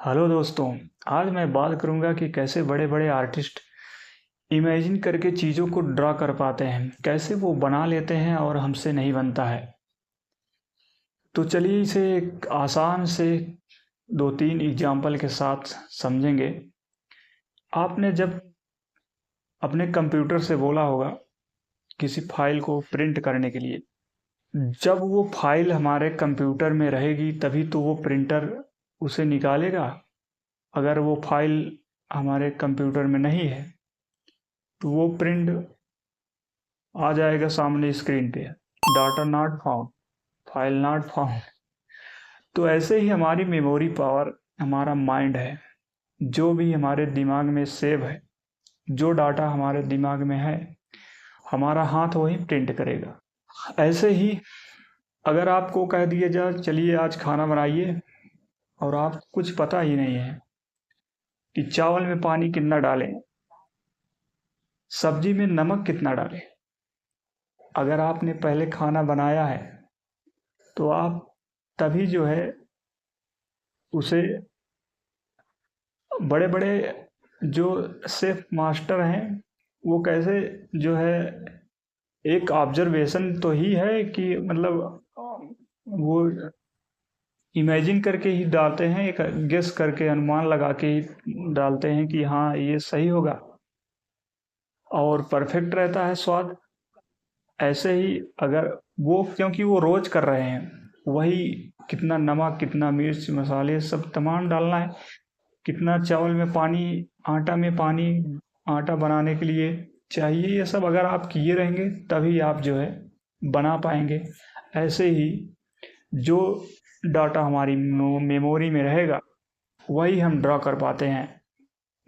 Hello दोस्तों। आज मैं बात करूंगा कि कैसे बड़े बड़े आर्टिस्ट इमेजिन करके चीज़ों को ड्रा कर पाते हैं, कैसे वो बना लेते हैं और हमसे नहीं बनता है। तो चलिए इसे एक आसान से दो तीन एग्जाम्पल के साथ समझेंगे। आपने जब अपने कंप्यूटर से बोला होगा किसी फाइल को प्रिंट करने के लिए, जब वो फाइल हमारे कंप्यूटर में रहेगी तभी तो वो प्रिंटर उसे निकालेगा। अगर वो फाइल हमारे कंप्यूटर में नहीं है तो वो प्रिंट आ जाएगा सामने स्क्रीन पे, data not found, file not found. तो ऐसे ही हमारी मेमोरी पावर, हमारा माइंड है, जो भी हमारे दिमाग में सेव है, जो डाटा हमारे दिमाग में है, हमारा हाथ वही प्रिंट करेगा। ऐसे ही अगर आपको कह दिया जाए चलिए आज खाना बनाइए और आप कुछ पता ही नहीं है कि चावल में पानी कितना डालें, सब्जी में नमक कितना डालें। अगर आपने पहले खाना बनाया है तो आप तभी जो है उसे, बड़े बड़े जो शेफ मास्टर हैं वो कैसे जो है, एक ऑब्जर्वेशन तो ही है कि मतलब वो इमेजिन करके ही डालते हैं, एक गेस करके अनुमान लगा के ही डालते हैं कि हाँ ये सही होगा और परफेक्ट रहता है स्वाद। ऐसे ही अगर वो, क्योंकि वो रोज कर रहे हैं, वही कितना नमक, कितना मिर्च, मसाले सब तमाम डालना है, कितना चावल में पानी, आटा में पानी, आटा बनाने के लिए चाहिए, ये सब अगर आप किए रहेंगे तभी आप जो है बना पाएंगे। ऐसे ही जो डाटा हमारी मेमोरी में रहेगा वही हम ड्रा कर पाते हैं।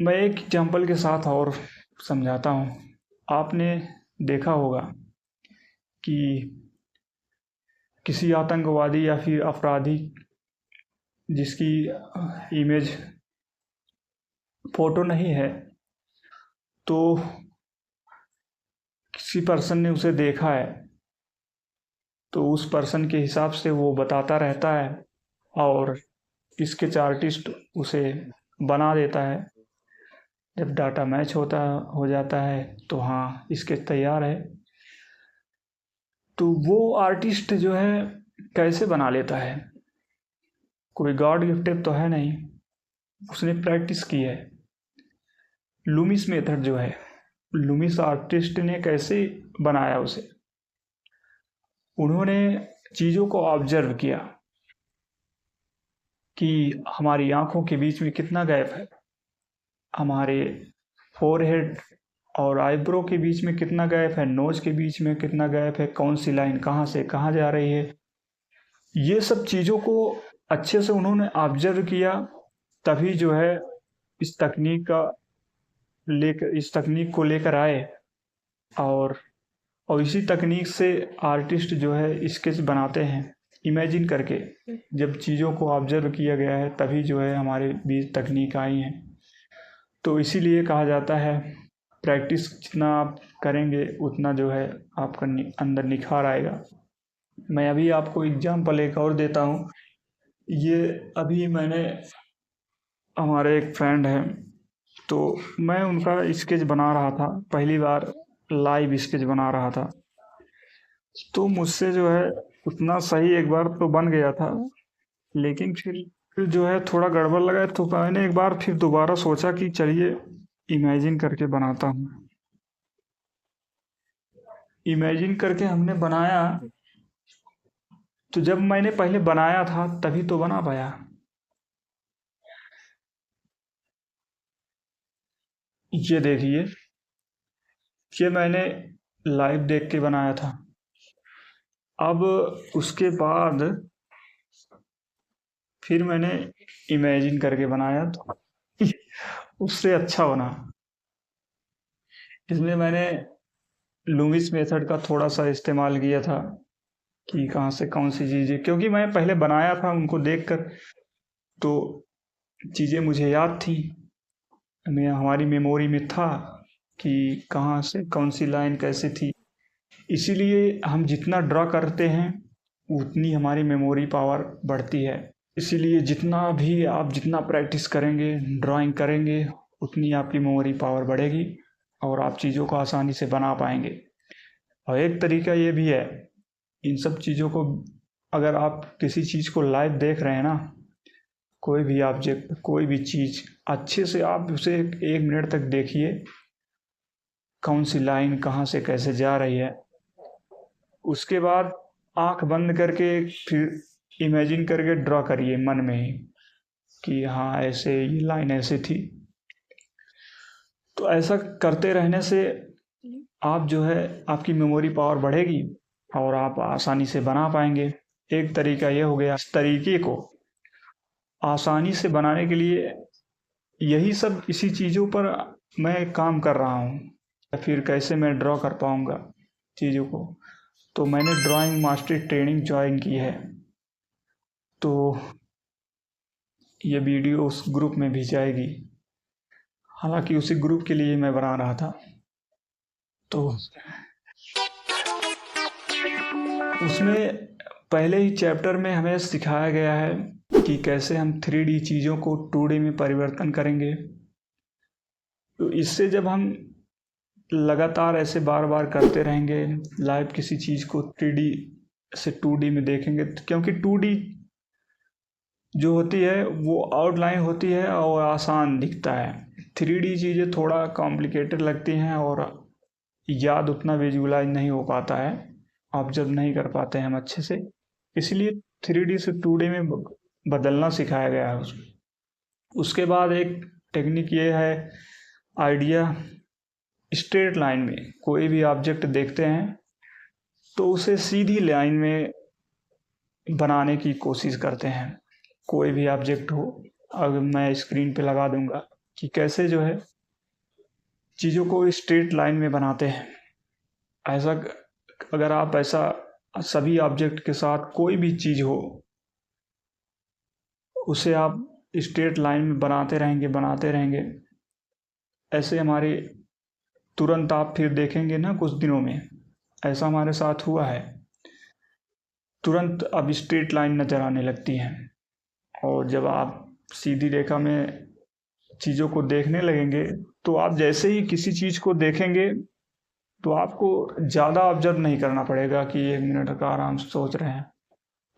मैं एक एग्जांपल के साथ और समझाता हूँ। आपने देखा होगा कि किसी आतंकवादी या फिर अपराधी जिसकी इमेज, फोटो नहीं है, तो किसी पर्सन ने उसे देखा है तो उस पर्सन के हिसाब से वो बताता रहता है और स्केच आर्टिस्ट उसे बना देता है। जब डाटा मैच हो जाता है तो हाँ स्केच तैयार है। तो वो आर्टिस्ट जो है कैसे बना लेता है, कोई गॉड गिफ्टेड तो है नहीं, उसने प्रैक्टिस की है। लूमिस मेथड जो है, लूमिस आर्टिस्ट ने कैसे बनाया उसे, उन्होंने चीज़ों को ऑब्जर्व किया कि हमारी आंखों के बीच में कितना गैप है, हमारे फोरहेड और आईब्रो के बीच में कितना गैप है, नोज के बीच में कितना गैप है, कौन सी लाइन कहाँ से कहाँ जा रही है। ये सब चीज़ों को अच्छे से उन्होंने ऑब्जर्व किया, तभी जो है इस तकनीक का इस तकनीक को लेकर आए। और इसी तकनीक से आर्टिस्ट जो है स्केच बनाते हैं इमेजिन करके। जब चीज़ों को ऑब्जर्व किया गया है तभी जो है हमारे बीच तकनीक आई है। तो इसीलिए कहा जाता है प्रैक्टिस जितना आप करेंगे उतना जो है आपका अंदर निखार आएगा। मैं अभी आपको एग्जांपल एक और देता हूँ। ये अभी मैंने, हमारे एक फ्रेंड हैं, तो मैं उनका स्केच बना रहा था, पहली बार लाइव स्केच बना रहा था। तो मुझसे जो है उतना सही एक बार तो बन गया था, लेकिन फिर जो है थोड़ा गड़बड़ लगा, तो मैंने एक बार फिर दोबारा सोचा कि चलिए इमेजिन करके बनाता हूँ। इमेजिन करके हमने बनाया, तो जब मैंने पहले बनाया था तभी तो बना पाया। ये देखिए, ये मैंने लाइव देख के बनाया था। अब उसके बाद फिर मैंने इमेजिन करके बनाया तो उससे अच्छा बना। इसमें मैंने लूमिस मेथड का थोड़ा सा इस्तेमाल किया था कि कहाँ से कौन सी चीज़ें, क्योंकि मैं पहले बनाया था उनको देखकर, तो चीज़ें मुझे याद थी, हमारी मेमोरी में था कि कहाँ से कौन सी लाइन कैसे थी। इसीलिए हम जितना ड्रा करते हैं उतनी हमारी मेमोरी पावर बढ़ती है। इसीलिए जितना प्रैक्टिस करेंगे, ड्राइंग करेंगे, उतनी आपकी मेमोरी पावर बढ़ेगी और आप चीज़ों को आसानी से बना पाएंगे। और एक तरीका ये भी है, इन सब चीज़ों को अगर आप किसी चीज़ को लाइव देख रहे हैं ना, कोई भी ऑब्जेक्ट, कोई भी चीज़, अच्छे से आप उसे 1 मिनट तक देखिए, कौन सी लाइन कहाँ से कैसे जा रही है। उसके बाद आंख बंद करके फिर इमेजिन करके ड्रॉ करिए मन में ही कि हाँ ऐसे ये लाइन ऐसे थी। तो ऐसा करते रहने से आप जो है आपकी मेमोरी पावर बढ़ेगी और आप आसानी से बना पाएंगे। एक तरीका ये हो गया। इस तरीके को आसानी से बनाने के लिए यही सब इसी चीज़ों पर मैं काम कर रहा हूँ, या फिर कैसे मैं ड्रॉ कर पाऊँगा चीज़ों को। तो मैंने ड्राइंग मास्टरी ट्रेनिंग ज्वाइन की है, तो ये वीडियो उस ग्रुप में भी जाएगी। हालांकि उसी ग्रुप के लिए मैं बना रहा था। तो उसमें पहले ही चैप्टर में हमें सिखाया गया है कि कैसे हम 3D चीज़ों को 2D में परिवर्तन करेंगे। तो इससे जब हम लगातार ऐसे बार बार करते रहेंगे, लाइव किसी चीज़ को 3D से 2D में देखेंगे, क्योंकि 2D जो होती है वो आउटलाइन होती है और आसान दिखता है। 3D चीज़ें थोड़ा कॉम्प्लिकेटेड लगती हैं और याद उतना विजुअलाइज नहीं हो पाता है, ऑब्जर्व नहीं कर पाते हैं हम अच्छे से। इसलिए 3D से 2D में बदलना सिखाया गया है उसके बाद एक टेक्निक ये है, आइडिया स्ट्रेट लाइन में कोई भी ऑब्जेक्ट देखते हैं तो उसे सीधी लाइन में बनाने की कोशिश करते हैं। कोई भी ऑब्जेक्ट हो, अगर मैं स्क्रीन पे लगा दूंगा कि कैसे जो है चीज़ों को स्ट्रेट लाइन में बनाते हैं। ऐसा अगर आप ऐसा सभी ऑब्जेक्ट के साथ कोई भी चीज़ हो उसे आप स्ट्रेट लाइन में बनाते रहेंगे, ऐसे हमारे तुरंत आप फिर देखेंगे ना कुछ दिनों में, ऐसा हमारे साथ हुआ है, तुरंत अब स्ट्रेट लाइन नज़र आने लगती हैं। और जब आप सीधी रेखा में चीज़ों को देखने लगेंगे तो आप जैसे ही किसी चीज़ को देखेंगे तो आपको ज़्यादा ऑब्जर्व नहीं करना पड़ेगा कि 1 मिनट का आराम से सोच रहे हैं,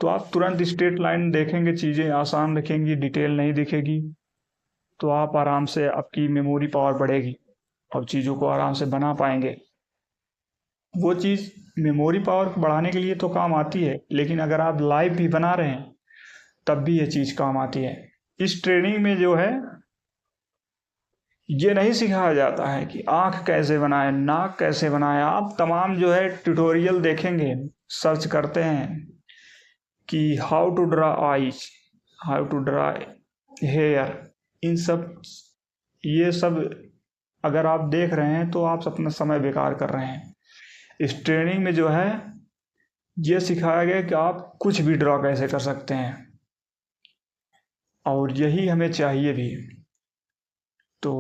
तो आप तुरंत स्ट्रेट लाइन देखेंगे, चीज़ें आसान दिखेंगी, डिटेल नहीं दिखेगी। तो आप आराम से, आपकी मेमोरी पावर बढ़ेगी और चीज़ों को आराम से बना पाएंगे। वो चीज़ मेमोरी पावर बढ़ाने के लिए तो काम आती है, लेकिन अगर आप लाइव भी बना रहे हैं तब भी ये चीज़ काम आती है। इस ट्रेनिंग में जो है ये नहीं सिखाया जाता है कि आँख कैसे बनाए, नाक कैसे बनाए। आप तमाम जो है ट्यूटोरियल देखेंगे, सर्च करते हैं कि how to draw eyes, how to draw hair, ये सब अगर आप देख रहे हैं तो आप अपना समय बेकार कर रहे हैं। इस ट्रेनिंग में जो है ये सिखाया गया कि आप कुछ भी ड्रॉ कैसे कर सकते हैं, और यही हमें चाहिए भी। तो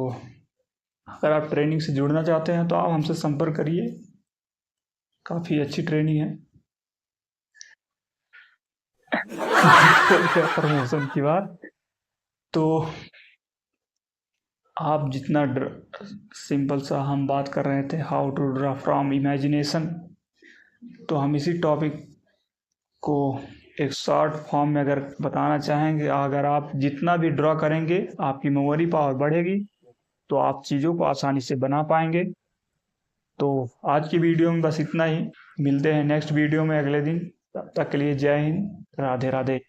अगर आप ट्रेनिंग से जुड़ना चाहते हैं तो आप हमसे संपर्क करिए, काफ़ी अच्छी ट्रेनिंग है। प्रमोशन की बात, तो आप जितना सिंपल सा हम बात कर रहे थे how to draw from imagination, तो हम इसी टॉपिक को एक शॉर्ट फॉर्म में अगर बताना चाहेंगे, अगर आप जितना भी ड्रॉ करेंगे आपकी मेमोरी पावर बढ़ेगी तो आप चीज़ों को आसानी से बना पाएंगे। तो आज की वीडियो में बस इतना ही, मिलते हैं नेक्स्ट वीडियो में अगले दिन। तब तक के लिए जय हिंद, राधे राधे।